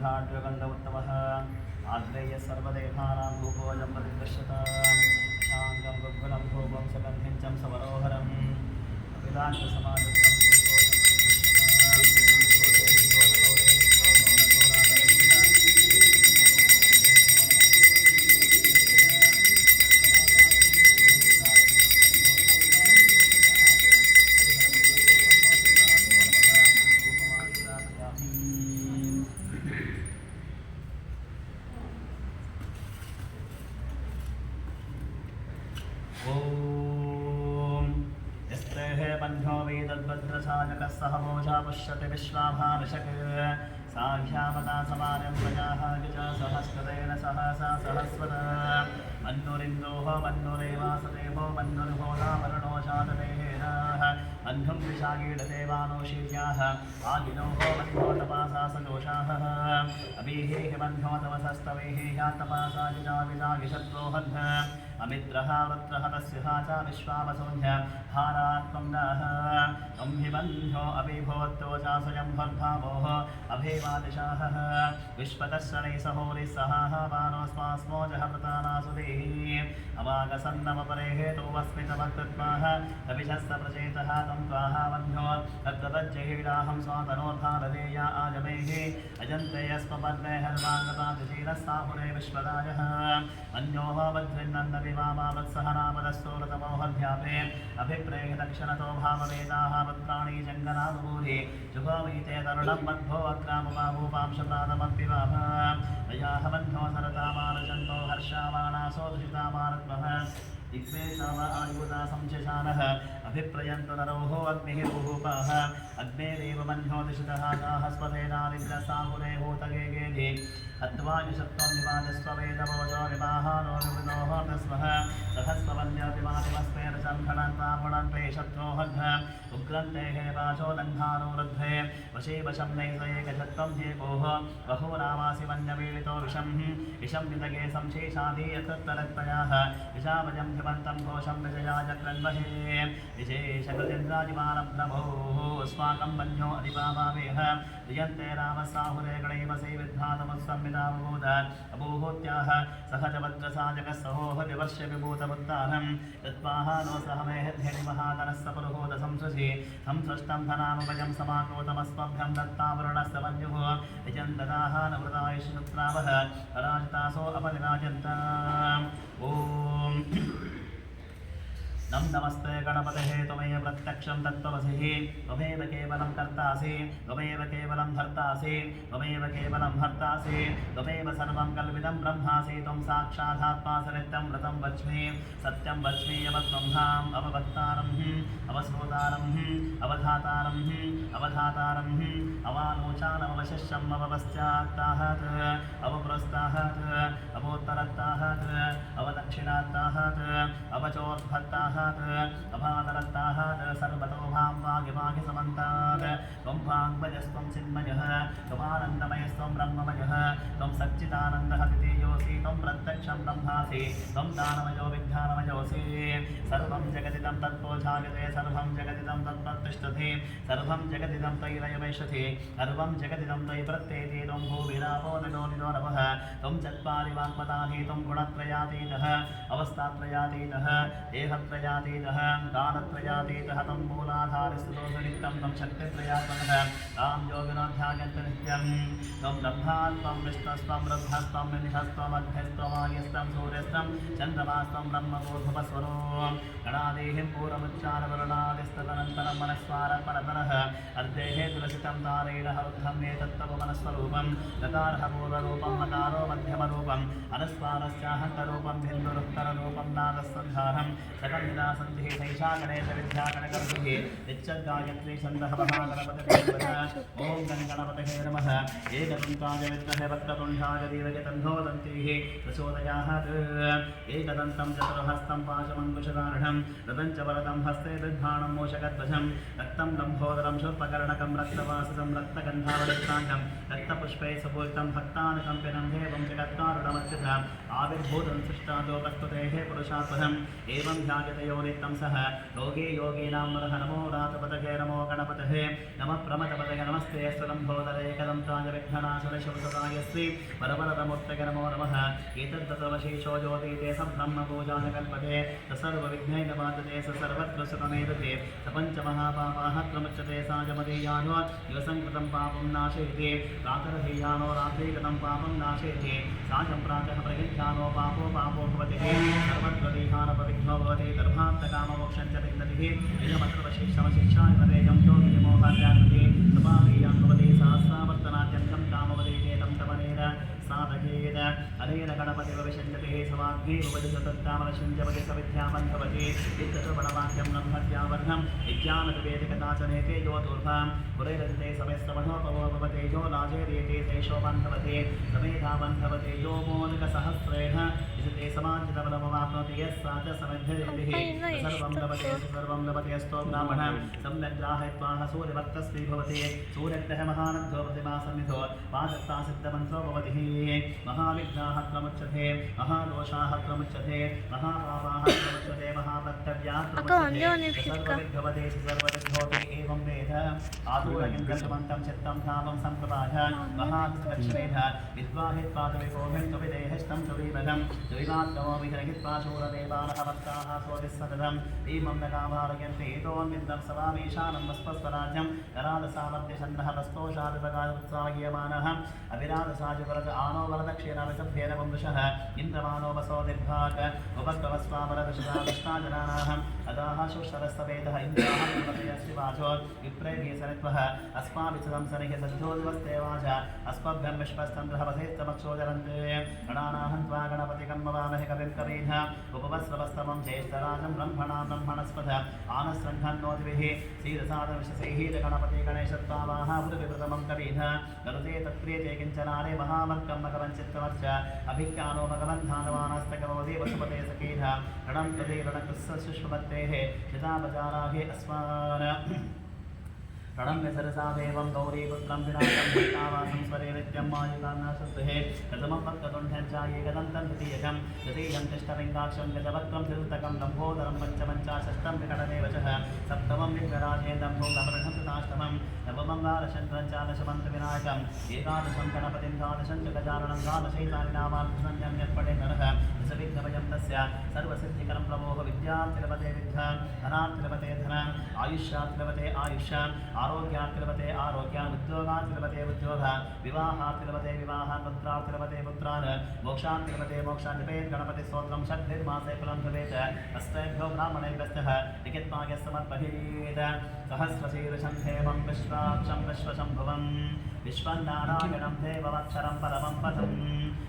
ब्रह्माढ्यगण्डोत्तमः आग्नेयः सर्वदेहानां रूपोऽयं प्रतिदृश्यतां शान्तं गुग्गुलं भूपं सुगन्धिं चं समरोहरम् अभिलाषसमायुक्तं वेदद्भद्रसायकः सह मोषा पुष्यति विश्वाभारशक् साघ्यामता समानं प्रजाः गिज सहस्रतेन सहसा सहस्वता मन्नुरिन्दोः मन्नुरेवासदेवो मन्नुर्होदा वरुणोषाददेहेनाः मन्नुं विशागीडदेवानोषीर्याः आगिनोः मन्नोतपासा सजोषाः अभिः मन्नोतमसस्तवेः यातपासा गिजागिजागिषत्रोहन् अमित्रः वृत्रः तस्य च विश्वावसोऽन्य हारात्मं नः तं हि बन्धो अभिभोत्तो च स्वयं भर्भावोः अभिवादिशाः विश्वतश्रणैः सहोरिः सहाः वानोऽस्मास्मो जहप्रतानासुदेः अवागसन्नमपरे हेतोऽस्मितवक्तत्वाः अभिशस्त प्रचेतः तं त्वाः बन्धो तद्वज्जहीडाहं स्वातनोद्धारदेया आजमेः अजन्तेयस्मपद्मे हर्वाङ्गतादिशीलस्ताहुरे विश्वदायः अन्योः वज्रिन्नन्द विवामावत्सहनापदस्तोरतमोहध्यापे अभिप्रेयदक्षिणतो भाववेदाः वक्त्राणि जङ्गनानुभूरि जुहोमीते तरुणं मध्वो अग्रामपाभूपांशप्रातमद्विवाह अयाः बन्धो सरतामानचन्दो हर्षावाणासो दुषितामानत्वः दिग्वेशाव आयुधा संशशानः अभिप्रयन्तु नरोः अग्निः रूपाः अग्नेरेव मन्यो दिशितः गाहस्वतेनारिन्द्रसाहुरे हूतगे गेधि अद्वायुषत्वं निवाजस्व वेदवोचो निवाहानो विवृणोः तस्मः सहस्रवन्यपिमातिमस्मेरसङ्खणन्तामुणन्ते शत्रोहन् उग्रन्तेः वाचो दन्धानो वृद्धे वशे वशं नैतयेकशत्वं हेकोः बहूनामासि वन्यवीडितो विषं विदगे संशेषादि यथत्तरक्तयाः विशामजं धिमन्तं घोषं विजयाय क्रन्महे विशेषकृतिन्द्राजिमानभ्रभोः अस्माकं वन्यो अधिपावेह प्रियन्ते रामसाहुरे गणैवसे विद्धातमस्संविदावबोध अबोहोत्याः सहजवज्रसाजकः सहोह विवर्ष्य विभूतमुत्तानं यत्वाह नो सहमेहध्यनि महाधनस्य पुरुहोद संसृषि संसृष्टं धनामुभयं समाकोतमस्मभ्यं दत्तावरुणस्य वन्युः विजन्ददाः नवृतायुष्युत्रावः पराजितासो अपनिराजन्ताम् ॐ नमस्ते गणपतेः त्वमेव प्रत्यक्षं तत्त्वमसिः त्वमेव केवलं कर्तासि त्वमेव केवलं धर्तासि त्वमेव केवलं हर्तासि त्वमेव सर्वं कल्पितं ब्रह्मासि त्वं साक्षादात्मा सनित्यं व्रतं वच्मि सत्यं वच्मि अवत्वंहाम् अववक्तारं अवस्रोतारं अवधातारं अवधातारं अवानोचानमवशिष्यम् अवपश्चात्ताहत् अवपुरस्ताहत् अवोत्तरत्ताहत् अवदक्षिणात्ताहत् अवचोद्भत्ताहत् अभादरत्ताहत् सर्वतो भां वागिवागि समन्तात् त्वं वाङ्मयस्त्वं चिन्मयः त्वमानन्दमयस्त्वं ब्रह्ममयः त्वं सच्चिदानन्दः द्वितीयोऽसि त्वं प्रत्यक्षं ब्रह्मासि त्वं दानमयो विज्ञानमयोऽसि सर्वं जगदिदं तत्पोषायते सर्वं जगदिदं तत्प्रतिष्ठते सर्वं जगदिदं तैरयमेष्यति सर्वं जगदिदं तै प्रत्येति त्वं भूमिरापो निलो निलोरवः त्वं चत्वारि वाक्पदानि त्वं गुणत्रयातीतः अवस्थात्रयातीतः देहत्रयातीतः कालत्रयातीतः तं मूलाधारस्थितोऽनित्यं तं शक्तित्रयात्मकः तां योगिनोऽध्यायन्त नित्यं त्वं ब्रह्मात्मं विष्णुस्त्वं रुद्रस्त्वं निधिस्त्वमग्निस्त्वमायस्त्वं सूर्यस्त्वं चन्द्रमास्त्वं ब्रह्मबोधुपस्वरो गणादेहिं पूर्वमुच्चारवरुणादिस्तदनन्तरं मनस्वारपरतरः अर्धेः तुलसितं तारेण हरुद्धं एतत्तवमनस्वरूपं तकारः पूर्वरूपं मकारो मध्यमरूपम् अनुस्वारस्याहन्तरूपं बिन्दुरुत्तररूपं नादस्सन्धारं सकलविदा सन्धिः सैषा गणेशविद्यागणकर्तुः नित्यगायत्री छन्दः महागणपतिर्नमः ॐ गणगणपतये नमः एकदन्ताय विद्महे वक्रतुण्डाय धीमहि तन्नो दन्तिः प्रचोदयात् महत् एकदन्तं चतुर्हस्तं पाशमङ्कुशधारणं रतं च वरदं हस्ते बिभ्राणं मूषकध्वजं रक्तं लम्भोदरं शूर्पकर्णकं रक्तवासितं रक्तगन्धावलिप्ताङ्गं रक्तपुष्पै सुपूरितं भक्तानुकम्पिनं देवं जगत्कारुणमच्युतम् आविर्भूतं सृष्टादो प्रस्तुतेः पुरुषात्महम् एवं ध्यायते यो नित्यं सः योगे योगीनां नरः नमो रातपतये नमो गणपतये नमः प्रमथपतये नमस्ते स्वलम्भोदरे कदन्ताय विघ्ननाशने शुभसदाय श्री वरवरदमूर्तये नमो नमः एतद्दतवशेषो ज्योतिते सब्रह्मपूजाय कल्पते सर्वविघ्नैः बाधते स सर्वत्र सुखमेधते स पञ्चमहापापाः प्रमुच्यते सा जमदीयानो दिवसङ्कृतं पापं नाशयति प्रातर्हीयानो रात्रिकृतं पापं नाशयति सायं प्रातः प्रयुज्यानो पापो पापो भवति सर्वत्र देहानपविघ्नो भवति गर्भान्तकाममोक्षं च विन्दतिः इदमत्रवशिष्टमशिक्षायमदेयं योगिमोहात्याकृति सपालीयां भवति सहस्रावर्तनाद्यन्तं कामवदेतेतं तमनेन साधकेन अनेन गणपतिर्विषञ्जते समाग्ने भवति सतत्कामवशञ्जपति सविद्यामन्भवति इत्यतुर्वणवाक्यं ब्रह्मत्यावर्णं विज्ञानविवेदिकदाचनेते यो दूर्भां पुरैरजते समेश्रवणोपवो भवते यो राजेर्येते शैशोबन्धवते समेधाबन्धवते यो मोदकसहस्रेण इति समाजितबलमवाप्नोति यस्सा च समिद्धयेतिः सर्वं लभते अस्तो ब्राह्मणः सम्यक् ग्राहयित्वा सूर्यवर्तस्वी भवति सूर्यग्रहमहानद्धो प्रतिमासन्निधो पादत्ता सिद्धमन्त्रो भवति महाविघ्नाः प्रमुच्यते महादोषाः प्रमुच्यते महापापाः प्रमुच्यते महाप्रत्यव्याः प्रमुच्यते सर्वविद्भवते सर्वविद्भवति एवं वेद आदूरगिन्दन्तमन्तं चित्तं धामं सम्प्रदाय महादक्षिणेन विद्वाहित्पादविकोभिं कविदेहस्तं कविबलं द्विवात्तमो विहरहित्वा शूरदेवानः भक्ताः स्वोदिः सततं भीमं न कामारयन्ति एतोन्विन्दं सवामीशानं वस्पस्वराज्यं करालसामर्थ्यसन्नः वस्तोषादिपकायुत्साह्यमानः अविराधसाजुवरज आनो वरदक्षिणाभिसभ्येन वंशः इन्द्रमानो वसो निर्भाग उपस्तवस्वामरदशदाविष्टाजनानाः अदाः शुश्रवस्तवेदः इन्द्राः निर्वतयस्ति वाचो विप्रेभि सरित्वः अस्माभिसदं सनिः सज्जोदिवस्तेवाच अस्मभ्यं विश्वस्तन्द्रः वसेस्तमक्षोजरन्ते गणानाहं त्वा गणपतिकं मवामहे कविं कवीन् उपवस्त्रवस्तमं ज्येष्ठराजं ब्रह्मणां ब्रह्मणस्पथ आनस्रङ्घन्नोदिभिः सीरसादविशसैः गणपति गणेशत्वावाह उदविवृतमं कवीन् गरुते तत्क्रियते किञ्चनारे महामर्कं भगवञ्चित्तमर्च अभिज्ञानो भगवन्धानवानस्तकमोदे वसुपते सखेन रणं तदे रणकृत्सुष्मत्तेः चितापचाराहे अस्मान् रणं व्यसरसा देवं गौरीपुत्रं विनाशं भक्तावासं स्वरे नित्यं मायुकान्नाशस्तेः प्रथमं भक्ततुण्ठं च एकदन्तं द्वितीयकं तृतीयं तिष्ठलिङ्गाक्षं गजवक्त्रं चतुर्थकं लम्भोदरं पञ्चमं च षष्ठं विकटने वचः सप्तमं विघ्नराजेन्द्रं भोगवर्णं तथाष्टमं नवमं बालचन्द्रं च दशमन्त्रविनायकम् एकादशं गणपतिं द्वादशं च गजाननं द्वादशैतानि नामार्थसंज्ञं यत्पठे नरः दशविघ्नभयं तस्य सर्वसिद्धिकरं प्रमोह विद्यार्थिलपते विद्यां धनार्थिलपते धनाम् आयुष्यार्थिलपते आयुष्यान् आरोग्यार्थिलपते आरोग्यान् उद्योगार्थिलपते उद्योगान् विवाहार्थिलपते विवाहान् पुत्रार्थिलपते पुत्रान् मोक्षार्थिलपते मोक्षान् जपेत् गणपतिस्तोत्रं षड्भिर्मासे फलं भवेत् अष्टेभ्यो ब्राह्मणैर्व्यस्तः लिखित्वा समर्पयेत् सहस्रशीर्षं देवं विश्वाक्षं विश्वशम्भुवं विश्वन्नारायणं देववत्सरं परमं पदं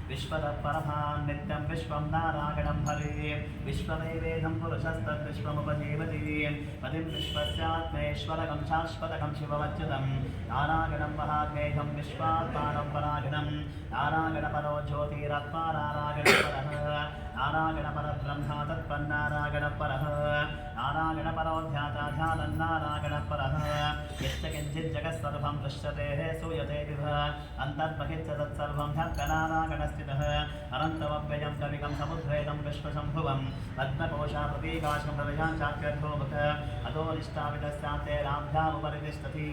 विश्वतत्परमान् नित्यं विश्वं नारायणं हरे विश्वमेवेदं पुरुषस्तद्विश्वमुपजीवति पतिं विश्वस्यात्मेश्वरकं शाश्वतकं शिवमच्युतं नारायणं महात्मेयं विश्वात्मानं परायणं नारायणपरो ज्योतिरात्मा नारायणपरः नारायणपरब्रह्मा तत्पन्नारायणपरः नारायणपरोऽध्याता ध्यानं नारायणपरः यश्च किञ्चित् जगत्सर्वं दृश्यते सूयते विभ अन्तर्बहिश्च तत्सर्वं ह्यर्थनारायणस्थितः अनन्तमव्ययं कविकं समुद्वेदं विश्वशम्भुवं पद्मकोशा प्रतीकाशं हृदयां चात्यर्थोमुख अधोनिष्ठाविदस्यान्ते राभ्यामुपरितिष्ठति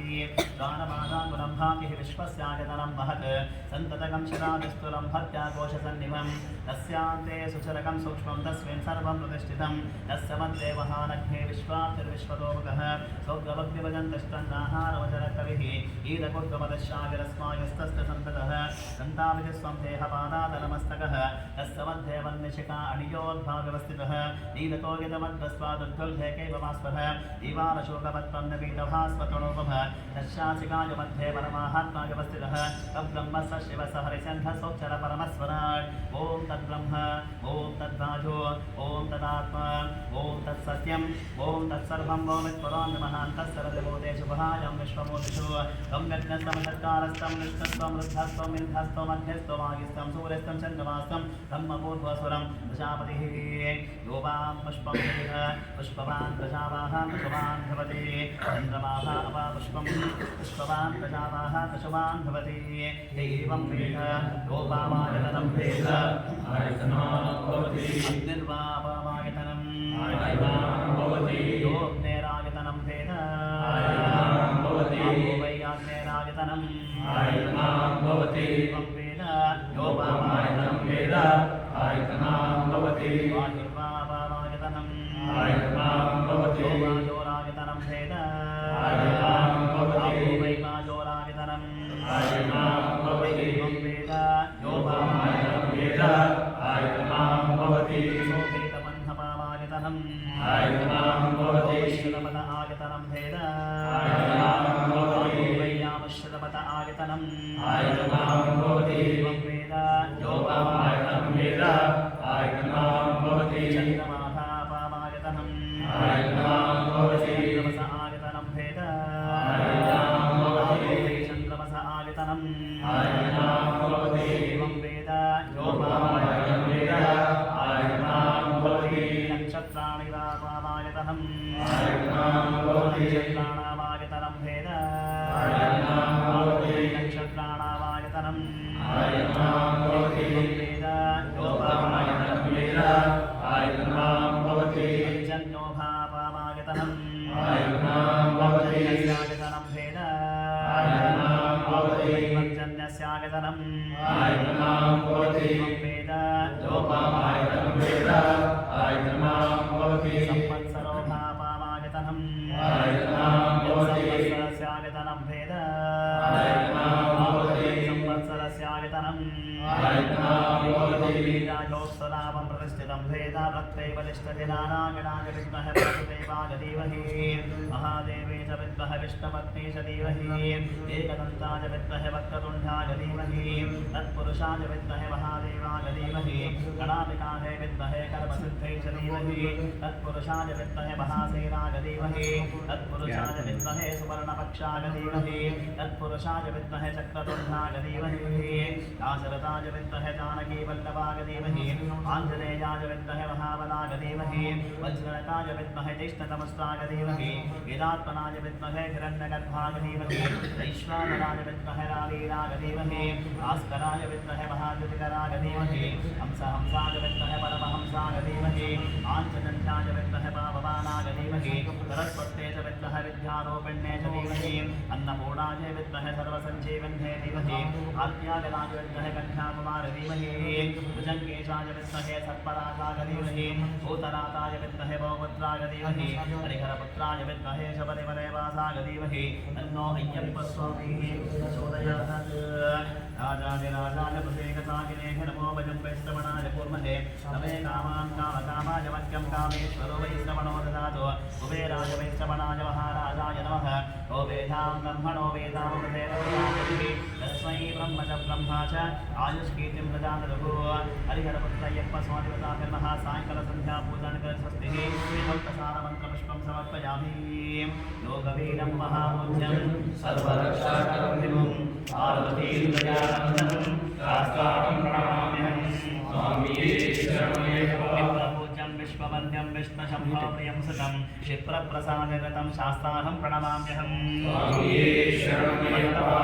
गानमानाकुलं भातिः विश्वस्यायतनं महत् सन्ततकं शिरादिस्थूलं भक्त्याकोशसन्निभं तस्यान्ते सुचरकं सूक्ष्मं तस्मिन् सर्वं प्रतिष्ठितं तस्य मध्ये महानघ्ने विश्वार्थिर्विश्वतोमुखः सौग्रवद्यवजन्तष्टन्नाहारवचरकविः ईदकुर्गमदशागिरस्मायस्तस्य सन्ततः सन्ताविधिस्वं देहपादातलमस्तकः तस्य मध्ये वन्निशिखा अणियोद्भाव्यवस्थितः नीलकोगितमद्रस्वादुद्धुल्धेकैवमास्पः दीवानशोकवत्त्वं नवीतभास्वतणोपभ तस्यासिकाय मध्ये परमाहात्माव्यवस्थितः तब्रह्मस्य शिवस्य हरिचन्दसोच्चर परमस्वराट् ॐ तद्ब्रह्म ॐ तद्वाजो ॐ तदात्मा ॐ तत्सत्यम् ॐ तत्सर्व सर्वं भौमित्परान् महान्तः सर्वदेवोतेषु बहायं विश्वमूर्तिषु तं यज्ञस्तमसत्कारस्तं निष्ठस्त्वं वृद्धस्त्वं मिन्धस्त्वं मध्यस्त्वं आगिस्तं सूर्यस्तं चन्द्रमास्तं तं अपूर्वस्वरं प्रजापतिः योपां पुष्पं पुष्पवान् प्रजावाः पशुवान् भवति चन्द्रमाभा अवा पुष्पं पुष्पवान् प्रजावाः पशुवान् भवति एवं वेद योपामायतनं वेद अग्निर्वापमायतनं योऽग्नेरायतनं वेद वैयाग्नेरायतनं एवं वेद योपामायतनं वेद वायुर्वापमायतनं योपाजोरायतनं वेद वैवाजोरायतनं एवं वेद योपामायतनं वेद सोपेतबन्धपामायतनं श्रुतपद आयतनं भेद वैयामश्रुतपद आयतनं एवं वेद योपामायतनं वेद चन्द्रमाभापामायतनं चन्द्रमस आयतनं भेद चन्द्रमस आयतनं एवं वेद योपामायतनं वेद नक्षत्राणि वापामायतनं नक्षत्राणामायतनं भेद नक्षत्राणामायतनं वेद योपामायतनं वेद जन्योभापामायतनं जन्यस्यायतनं भेद जन्यस्यायतनं वेद योपामायतनं वेद संवत्सरोभापामायतनं संवत्सरस्यायतनं भेद संवत्सरस्यायतनं राजोत्सरावं प्रतिष्ठितं भेद भक्तैव तिष्ठति नारायणाय विद्महे वासुदेवाय महादेवे च विद्महे विष्णुपत्नी च धीमहि एकदन्ताय विद्महे वक्रतुण्डाय धीमहि तत्पुरुषाय विद्महे महादेवाय धीमहि गणाधिकाय विद्महे कर्मसिद्धये च धीमहि तत्पुरुषाय विद्महे महासेनाय धीमहि तत्पुरुषाय विद्महे सुवर्णपक्षाय धीमहि तत्पुरुषाय विद्महे चक्रतुण्डाय धीमहि दाशरथाय विद्महे जानकीवल्लभाय धीमहि आञ्जनेयाय विद्महे महाबलाय धीमहि वज्रनकाय विद्महे ज्येष्ठतमस्ताय धीमहि वेदात्मनाय विद्महे हिरण्यगर्भाय धीमहि वैश्वानराय विद्महे रावीराय धीमहि भास्कराय विद्महे महाज्योतिकराय धीमहि हंसाय विद्महे परमहंसाय धीमहि आञ्जनन्याय विद्महे पावमानाय धीमहि सरस्वत्यै च विद्महे विद्यारूपिण्यै च धीमहि अन्नपूर्णाय विद्महे सर्वसञ्जीवन्यै धीमहि आद्यागराय विद्महे कन्याकुमार धीमहि भुजङ्गेशाय विद्महे सत्परागाय धीमहि भूतनाथाय विद्महे भौपुत्राय धीमहि हरिहरपुत्राय विद्महे शबरिमलेवासाय धीमहि तन्नो अय्यप्पः स्वामी प्रचोदयात् राजाधिराजाय प्रसेकसाकिनेः नमो वयं वैश्रवणाय कुर्महे नमे कामान् कामकामाय मह्यं कामेश्वरो वैश्रवणो ददातु कुबेराय वैश्रवणाय महाराजाय नमः ओ वेदां ब्रह्मणो वेदामुपदेवताय तस्मै ब्रह्म च ब्रह्मा च आयुष्कीर्तिं प्रदातु हरिहरपुत्रय्यप्प स्वादिवताभिर्मः सायङ्कालसन्ध्यापूजनकर स्वस्तिः विभक्तसारमन्त्रपुष्पं समर्पयामि लोकवीरं महापूज्यं सर्वरक्षाकरं विभुं पार्वतीन्द्रयानन्दं शास्त्राणं प्रणमाम्यहं स्वामिये शरणमय्यप्पा विश्ववन्द्यं विष्णुशम्भोप्रियं सुतं क्षिप्रप्रसादगतं शास्त्राहं प्रणमाम्यहं स्वामिये शरणमय्यप्पा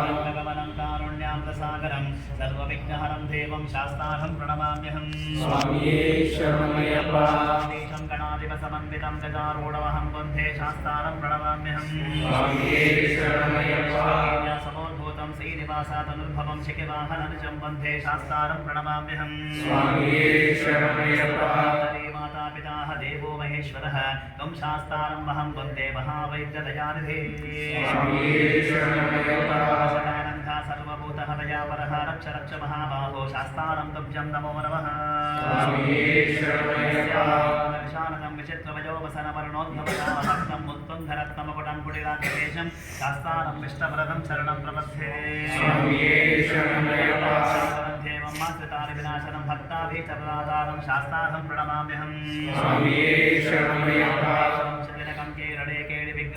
कारुण्यां प्रसागरं सर्वविघ्नहरं देवं शास्त्राहं प्रणमाम्यहं स्वामिये शरणमय्यप्पा देशं गणाधिपसमन्वितं गजारूढमहं वन्दे शास्त्राहं प्रणमाम्यहं स्वामिये शरणमय्यप्पा समोद्भूतं श्रीनिवासातनुर्भवं शिखिवाहननिजं वन्दे शास्त्राहं प्रणमाम्यहं स्वामिये शरणमय्यप्पा माता पिता देवो महेश्वरः त्वं शास्त्रारं वहं वन्दे महावैद्यदयानिधे स्वामिये शरणमय्यप्पा सदानन्दा सर्वभूतः दयापरः रक्ष रक्ष महाबाहो शास्त्रारं तुभ्यं नमो नमः स्वामिये शरणमय्यप्पा दर्शाननं विचित्रवयोवसनवर्णोद्भवतामहं मुत्तुङ्गरत्नमकुटं कुटिराकेशं शास्त्रारं विष्णुव्रतं शरणं प्रपद्ये स्वामिये शरणमय्यप्पा देवं मातृतारि विनाशनं भक्ताभीष्टप्रदातारं शास्त्राहं प्रणमाम्यहं स्वामिये शरणमय्यप्पा शरणं केरणे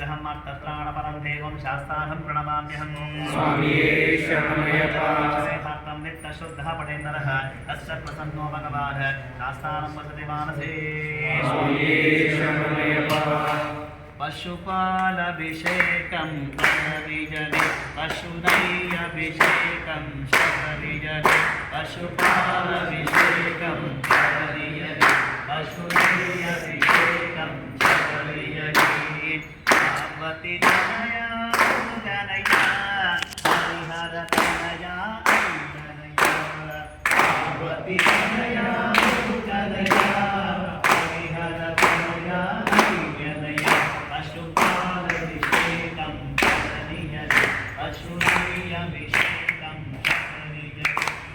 अनुग्रहम् अर्थत्राणपरं देवं शास्त्रार्थं प्रणमाम्यहं स्वामिये शरणमय्यप्पा नित्यशुद्धः पठेन्नरः तस्य प्रसन्नो भगवान् शास्त्रानं वसति मानसे स्वामिये शरणमय्यप्पा पशुपालभिषेकं पशुजने पशुनैयभिषेकं शबरिजने पशुपालभिषेकं शबरिजने पशुनैयभिषेकं शबरिजने पार्वती तनया जनया हरिहर तनया जनया पार्वती तनया जनया हरिहर तनया जनया पशुपालभिषेकं शबरिजने पशुनैयभिषेकं शबरिजने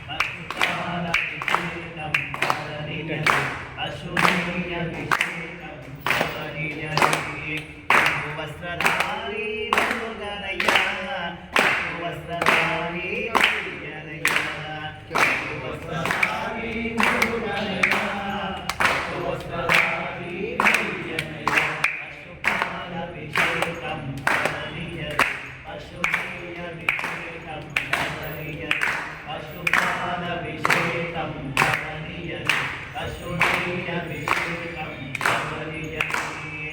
पशुपालभिषेकं शबरिजने पशुनैयभिषेकं शबरिजने वस्त्रधारी भुजनया वस्त्रधारी भुजनया वस्त्रधारी भुजनया वस्त्रधारी भुजनया पशुपालभिषेकं शबरिजने पशुनैयभिषेकं शबरिजने पशुपालभिषेकं शबरिजने पशुनैयभिषेकं शबरिजने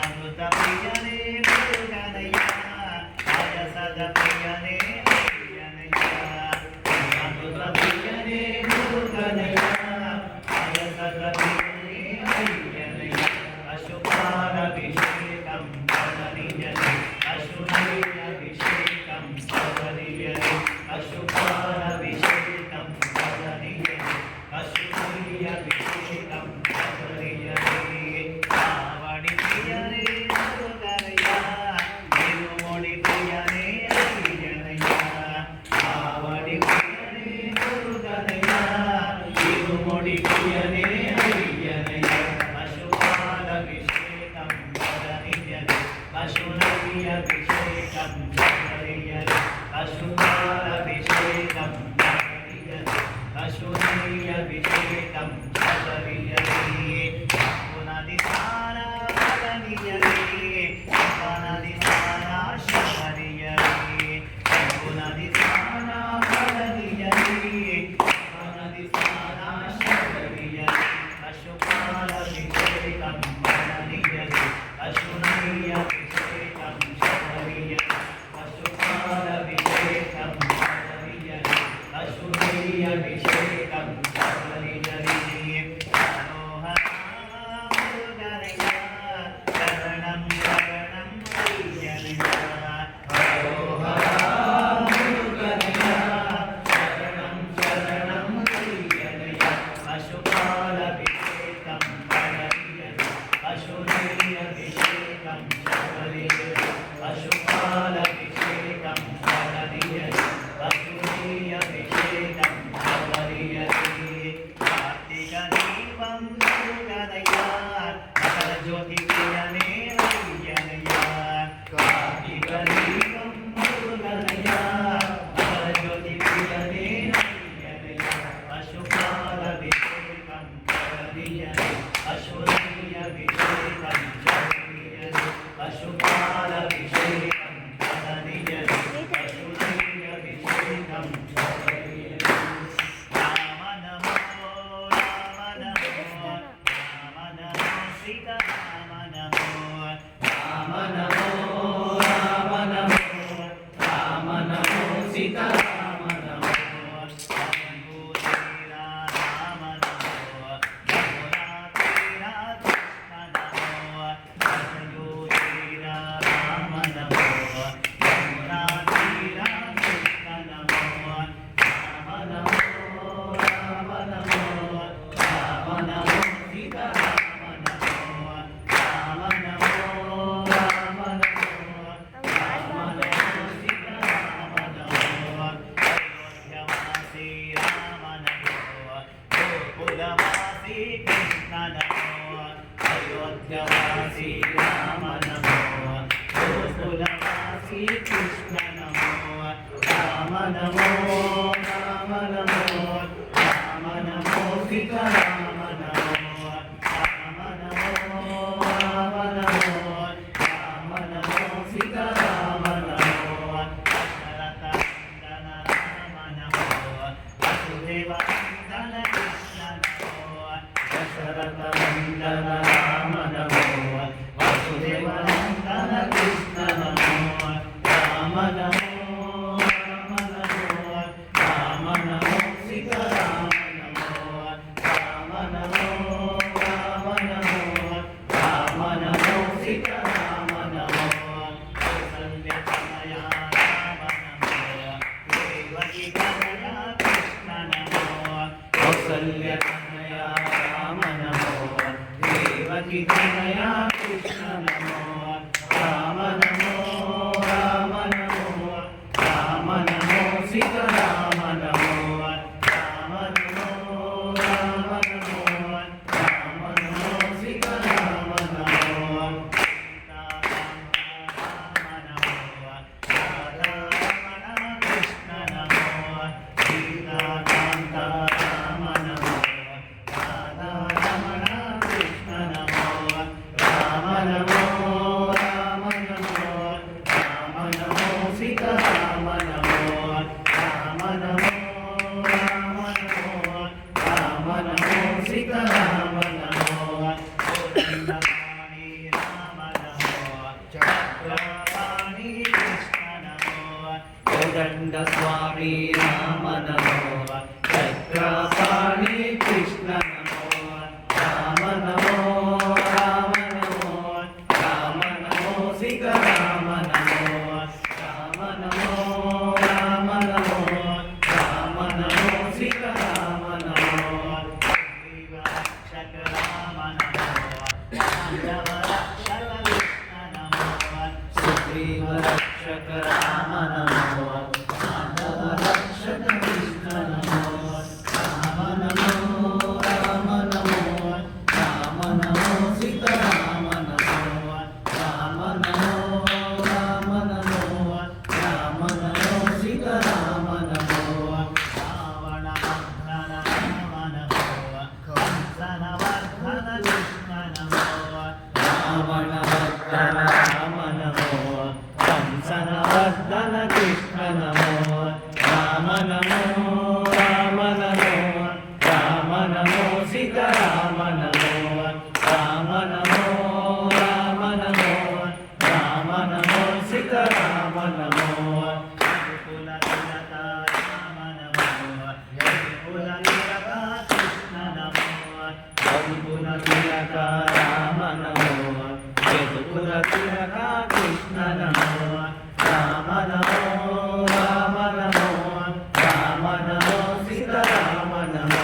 अमृतप्रियने भुजनया अयसदप्रियने अयनया अमृतप्रियने भुजनया अयसदप्रियने अयनया पशुपालभिषेकं शबरिजने पशुनैयभिषेकं शबरिजने पशुपालभिषेकं शबरिजने पशुनैयभिषेकं शबरिजने आवणि प्रियने भुजनया तिरुमुडि प्रियने अयनया आवणि प्रियने भुजनया तिरुमुडि प्रियने अयनया पशुपालभिषेकं शबरिजने पशुनैयभिषेकं शबरिजने पशुपालभिषेकं शबरिजने पशुनैयभिषेकं शबरिजने पुनदिसारा फलनियने पुनदिसारा शबरिजने पुनदिसारा फलनियने पुनदिसारा शबरिजने पशुपालभिषेकं शबरिजने पशुनैयभिषेकं शबरिजने पशुपालभिषेकं शबरिजने पशुनैयभिषेकं शबरिजने मनोहरा शरणं शरणं अय्यनया मनोहरा शरणं शरणं अय्यनया पशुपालभिषेकं शबरिजने पशुनैयभिषेकं शबरिजने पशुपालभिषेकं शबरिजने पशुनैयभिषेकं शबरिजने कार्तिकदीपं भुजनया मकरज्योतिप्रियने अय्यनया कार्तिकदीपं भुजनया मकरज्योतिप्रियने अय्यनया पशुपालभिषेकं शबरिजने पशुनैयभिषेकं शबरिजने पशुपालभिषेकं शबरिजने पशुनैयभिषेकं शबरिजने राम नमो सीता राम नमो राम नमो सीता राम नमो शम्भुतीरा राम नमो यमुनातीरा कृष्ण नमो शम्भुतीरा राम नमो यमुनातीरा कृष्ण नमो राम नमो सीता राम नमो राम नमो सीता राम नमो अयोध्यावासी राम नमो गोकुलवासी कृष्ण नमो अयोध्यावासी राम नमो गोकुलवासी कृष्ण नमो राम नमो सीता राम नमो राम नमो ಶರತವಂದನ ರಾಮ ನಮೋ ವಾಸುದೇವನಂದನ ಕೃಷ್ಣ ನಮೋ ರಾಮ ನಮೋ ರಾಮ ನಮೋ ರಾಮ ನಮೋ ಸೀತಾರಾಮ ನಮೋ ರಾಮ ನಮೋ ರಾಮ ನಮೋ ರಾಮ ನಮೋ ಸೀತಾರಾಮ ನಮೋ ಕೌಸಲ್ಯತನಯ ರಾಮ ನಮೋ ದೇವಕಿ ತನಯ ಕೃಷ್ಣ ನಮೋ ಕೌಸಲ್ಯತನಯ ರಾಮ ನಮೋ ದೇವಕಿ ತನಯ ಕೃಷ್ಣ ನಮೋ ರಾಮ ನಮೋ ರಾಮ ನಮೋ ರಾಮ ನಮೋ ಸೀತಾರಾಮ ನಮೋ ರಾಮ ನಮೋ ರಾಮ ನಮೋ ರಾಮ ನಮೋ ಸೀತಾರಾಮ ನಮೋ ಸೀತಾಕಾಂತ ರಾಮ ನಮೋ ರಾಧಾ ರಮಣ ಕೃಷ್ಣ ನಮೋ ರಾಮ ನಮೋ ರಾಮ ನಮೋ ರಾಮ ನಮೋ ಸೀತಾರಾಮ ನಮೋ ರಾಮ ನಮೋ ರಾಮ ನಮೋ ರಾಮ ನಮೋ ಸೀತಾರಾಮ ನಮೋ ಗೋವಿಂದಪಾಣಿ ರಾಮ ನಮೋ ಚಕ್ರಪಾಣಿ ಕೃಷ್ಣ ನಮೋ ಕೋದಂಡ ಸ್ವಾಮಿ ರಾಮ ನಮೋ ಚಕ್ರಪಾಣಿ ಕೃಷ್ಣ ನಮೋ ರಾಮ ನಮೋ ರಾಮ ನಮೋ ರಾಮ ನಮೋ ಸೀತಾರಾಮ ನಮೋ ರಾಮ ನಮೋ ರಾಮ ನಮೋ ರಾಮ ನಮೋ ಸೀತಾರಾಮ ನಮೋ ಶಿವರಕ್ಷಕ ರಾಮ ನಮೋ ಪಾಂಡವರಕ್ಷಕ ಕೃಷ್ಣ ನಮೋ ಸುಗ್ರೀವರಕ್ಷಕ ರಾಮ ನಮೋ ಪಾಂಡವರಕ್ಷಕ ಕೃಷ್ಣ ನಮೋ ರಾಮ ನಮೋ ರಾಮ ನಮೋ ರಾಮ ನಮೋ ಸೀತಾರಾಮ ನಮೋ ರಾಮ ನಮೋ ರಾಮ ನಮೋ ರಾಮ ನಮೋ ಸೀತಾರಾಮ ನಮೋ ರಾವಣ ವರ್ಧನ ರಾಮ ನಮೋ ಕಂಸನ ವರ್ಧನ ಕೃಷ್ಣ ನಮೋ ರಾವಣ ವರ್ಧನ ರಾಮ ನಮೋ ಕಂಸನ ವರ್ಧನ ಕೃಷ್ಣ ನಮೋ ರಾಮ ನಮೋ ರಾಮ ನಮೋ ರಾಮ ನಮೋ ಸೀತಾರಾಮ ನಮೋ ರಾಮ ನಮೋ ರಾಮ ನಮೋ ರಾಮ ನಮೋ ಸೀತಾರಾಮ ನಮೋ ಕುಲ ತಿಲಕ ರಾಮ ನಮೋ ಕುಲ ತಿಲಕ ಕೃಷ್ಣ ನಮೋ ಕುಲ ತಿಲಕ ರಾಮ ನಮೋ ಕುಲ ತಿಲಕ ಕೃಷ್ಣ ನಮೋ ರಾಮ ನಮೋ ರಾಮ ನಮೋ ರಾಮ ನಮೋ ಸೀತಾರಾಮ ನಮೋ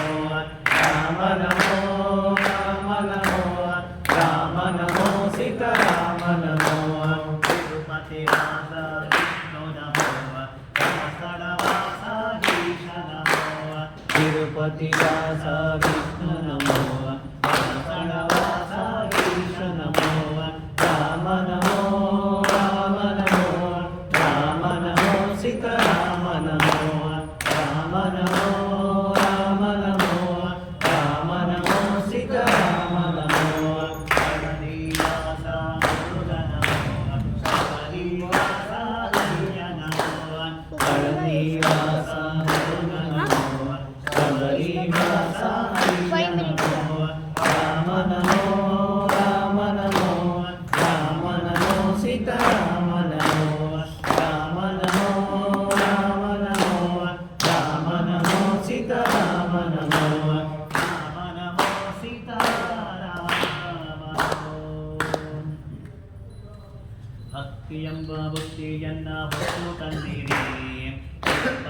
ರಾಮ ನಮೋ ರಾಮ ನಮೋ ರಾಮ ನಮೋ ಸೀತಾರಾಮ ನಮೋ ತಿರುಪತಿ ವಾಸ ವಿಷ್ಣು ನಮೋ ಧರ್ಮಸ್ಥಳ ವಾಸ ಈಶ ನಮೋ ತಿರುಪತಿ ವಾಸ ವಿಷ್ಣು ನಮೋ ಧರ್ಮಸ್ಥಳ ವಾಸ ಈಶ ನಮೋ ರಾಮ ನಮೋ ರಾಮ ನಮೋ ರಾಮ ನಮೋ ಸೀತಾರಾಮ ನಮೋ ರಾಮ ನಮೋ ರಾಮ ನಮೋ ರಾಮ ನಮೋ ಸೀತಾರಾಮ ನಮೋ ಪಳನಿವಾಸ ಮುರುಘ ನಮೋ ಶಬರಿವಾಸ ಅಯ್ಯ ನಮೋ ಪಳನಿವಾಸ ಮುರುಘ ನಮೋ ಶಬರಿವಾಸ ಅಯ್ಯ ನಮೋ ರಾಮ ನಮೋ ರಾಮ ನಮೋ ರಾಮ ನಮೋ ಸೀತಾರಾಮ ನಮೋ ರಾಮ ನಮೋ ರಾಮ ನಮೋ ರಾಮ ನಮೋ ಸೀತಾರಾಮ ನಮೋ ರಾಮ ನಮೋ ಸೀತಾರಾಮ ನಮೋ ಭಕ್ತಿ ಎಂಬ ಬುದ್ಧಿಯನ್ನ ಹೊತ್ತು ತಂದಿರಿ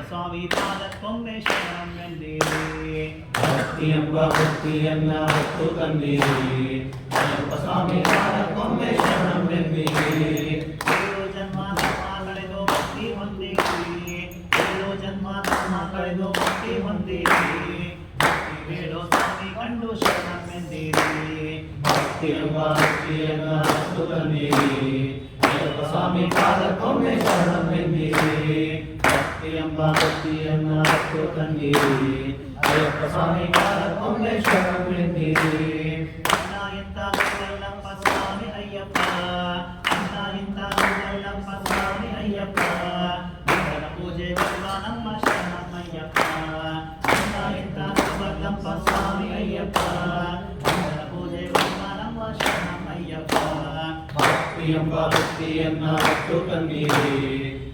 ಸ್ವಾಮಿ ಪಾದಕ್ಕೊಮ್ಮೆ ಶರಣವೆಂದಿರಿ ಭಕ್ತಿ ಎಂಬ ಬುದ್ಧಿಯನ್ನ ಹೊತ್ತು ತಂದಿರಿ ಸ್ವಾಮಿ ಪಾದಕ್ಕೊಮ್ಮೆ ಶರಣವೆಂದಿರಿ ಏಳು ಜನ್ಮ ಧರ್ಮ ಕಳೆದು ಭಕ್ತಿ ಹೊಂದಿರಿ ಏಳು ಜನ್ಮ ಧರ್ಮ ಕಳೆದು ಭಕ್ತಿ ಹೊಂದಿರಿ ಭಕ್ತಿ ಬೇಡೋ ಸ್ವಾಮಿ ಕಂಡು ಶರಣವೆಂದಿರಿ ಭಕ್ತಿ ಎಂಬ ಭಕ್ತಿಯನ್ನ ಹೊತ್ತು ತಂದಿರಿ ಸ್ವಾಮಿ ಪಾದಕ್ಕೊಮ್ಮೆ ಶರಣವೆಂದಿರಿ ಭಕ್ತಿ ಎಂಬ ಭಕ್ತಿಯನ್ನ ಹೊತ್ತು ತಂದಿರಿ ಅಯ್ಯಪ್ಪ ಸ್ವಾಮಿ ಪಾದಕ್ಕೊಮ್ಮೆ ಶರಣವೆಂದಿರಿ ಅಣ್ಣ ಎಂತ ಗುರುಗಳಪ್ಪ ಸ್ವಾಮಿ ಅಯ್ಯಪ್ಪ ಅಣ್ಣ ಎಂತ ಗುರುಗಳಪ್ಪ ಸ್ವಾಮಿ ಅಯ್ಯಪ್ಪ ಮಂಗಲ ಪೂಜೆ ಬರುವ ನಮ್ಮ ಶರಣಮಯ್ಯಪ್ಪ ಅಣ್ಣ ಎಂತ ಗುರುಗಳಪ್ಪ ಸ್ವಾಮಿ ಅಯ್ಯಪ್ಪ ಭಕ್ತಿ ಎಂಬ ಭಕ್ತಿಯನ್ನ ಹೊತ್ತು ತಂದಿರಿ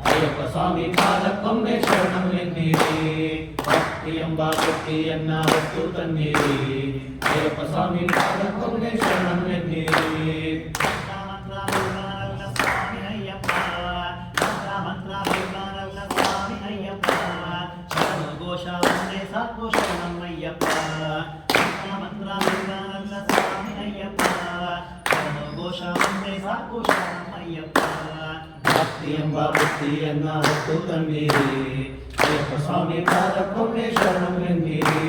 ಅಯ್ಯಪ್ಪ ಸ್ವಾಮಿ ಪಾದಕ್ಕೊಮ್ಮೆ ಶರಣಂ ಎನ್ನಿರಿ ಭಕ್ತಿ ಎಂಬ ಭಕ್ತಿಯನ್ನ ಹೊತ್ತು ತಂದಿರಿ ಅಯ್ಯಪ್ಪ ಸ್ವಾಮಿ ಪಾದಕ್ಕೊಮ್ಮೆ ಶರಣಂ ಎನ್ನಿರಿ ಭಕ್ತಿ ಎಂಬ ಭಕ್ತಿಯನ್ನ ಹೊತ್ತು ತಂದಿರಿ ಅಯ್ಯಪ್ಪ ಸ್ವಾಮಿ ಪಾದಕ್ಕೊಮ್ಮೆ ಶರಣಂ ಎನ್ನಿರಿ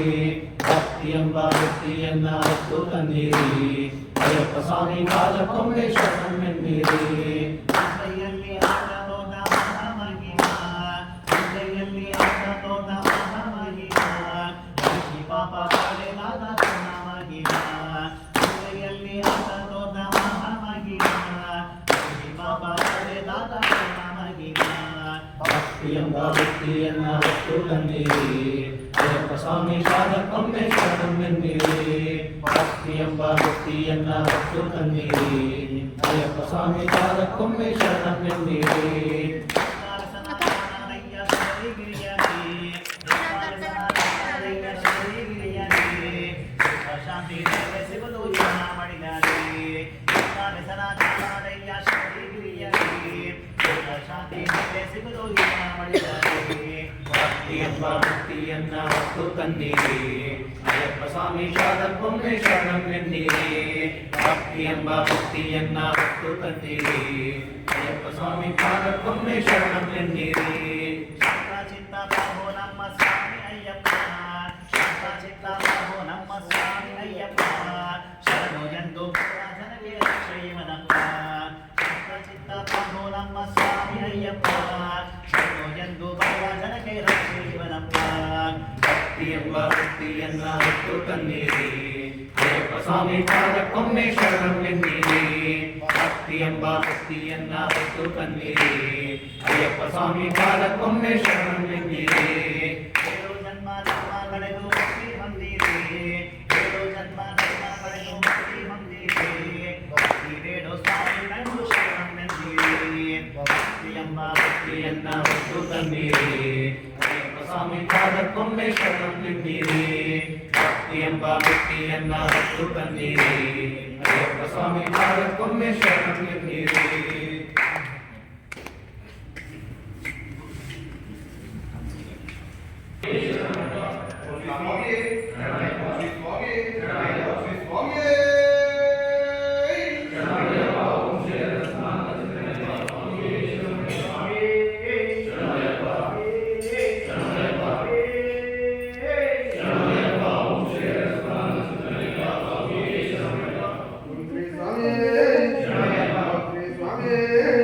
ಭಕ್ತಿ ಎಂಬ ಭಕ್ತಿಯನ್ನ ಹೊತ್ತು ತಂದಿರಿ ಅಯ್ಯಪ್ಪ ಸ್ವಾಮಿ ಪಾದಕ್ಕೊಮ್ಮೆ ಶರಣಂ ಎನ್ನಿರಿ ಭಕ್ತಿ ಎಂಬ ಭಕ್ತಿಯನ್ನ ಹೊತ್ತು ತಂದಿರಿ ಅಯ್ಯಪ್ಪ ಸ್ವಾಮಿ ಪಾದಕ್ಕೊಮ್ಮೆ ಶರಣಂ ಎನ್ನಿರಿ ಭಕ್ತಿ ಎಂಬ ಭಕ್ತಿಯನ್ನ ಹೊತ್ತು ತಂದಿರಿ ಅಯ್ಯಪ್ಪ ಸ್ವಾಮಿ ಪಾದಕ್ಕೊಮ್ಮೆ ಶರಣಂ ಎನ್ನಿರಿ ಭಕ್ತಿ ಎಂಬ ಭಕ್ತಿಯನ್ನ ಹೊತ್ತು ತಂದಿರಿ ಅಯ್ಯಪ್ಪ ಸ್ವಾಮಿ ಪಾದಕ್ಕೊಮ್ಮೆ ಶರಣಂ ಎನ್ನಿರಿ ಭಕ್ತಿ ಎಂಬ ಭಕ್ತಿಯನ್ನ ಹೊತ್ತು ತಂದಿರಿ ಅಯ್ಯಪ್ಪ ಸ್ವಾಮಿ ಪಾದಕ್ಕೊಮ್ಮೆ ಶರಣಂ ಎನ್ನಿರಿ ಚಿತ್ತ ಪ್ರಭು ನಮ್ಮ ಸ್ವಾಮಿ ಅಯ್ಯಪ್ಪ ಚಿತ್ತ ಪ್ರಭು ನಮ್ಮ ಸ್ವಾಮಿ ಅಯ್ಯಪ್ಪ ಶರಣು ಎಂದು ಜನಗೆ ಶ್ರೀಮನಪ್ಪ ಚಿತ್ತ ಪ್ರಭು ನಮ್ಮ ಸ್ವಾಮಿ ಅಯ್ಯಪ್ಪ ಶರಣು ಎಂದು ಜನಗೆ ಶ್ರೀಮನಪ್ಪ ಭಕ್ತಿ ಎಂಬ ಭಕ್ತಿಯನ್ನ ಹೊತ್ತು ತಂದಿರಿ ಅಯ್ಯಪ್ಪ ಸ್ವಾಮಿ ಪಾದಕ್ಕೊಮ್ಮೆ ಶರಣಂ ಎನ್ನಿರಿ ಭಕ್ತಿ ಎಂಬ ಭಕ್ತಿಯನ್ನ ಹೊತ್ತು ತಂದಿರಿ ಅಯ್ಯಪ್ಪ ಸ್ವಾಮಿ ಪಾದಕ್ಕೊಮ್ಮೆ ಶರಣಂ ಎನ್ನಿರಿ ಜನ್ಮ ಜನ್ಮ ಕಳೆದು ಮುಕ್ತಿ ಹೊಂದಿರಿ ಜನ್ಮ ಜನ್ಮ ಕಳೆದು ಮುಕ್ತಿ ಹೊಂದಿರಿ ಭಕ್ತಿ ಬೇಡೋ ಸ್ವಾಮಿ ನಡು ಶರಣಂ ಎಂದಿರಿ ಭಕ್ತಿ ಎಂಬ ಭಕ್ತಿಯನ್ನ ಹೊತ್ತು ತಂದಿರಿ ಅಯ್ಯಪ್ಪ ಸ್ವಾಮಿ ಪಾದಕ್ಕೊಮ್ಮೆ ಶರಣಂ ಎನ್ನಿರಿ ಭಕ್ತಿ ಎಂಬ ಭಕ್ತಿಯನ್ನ ಹೊತ್ತು ತಂದಿರಿ ಅಯ್ಯಪ್ಪ ಸ್ವಾಮಿ ಪಾದಕ್ಕೊಮ್ಮೆ ಶರಣಂ ಎನ್ನಿರಿ Swami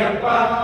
Ayappa,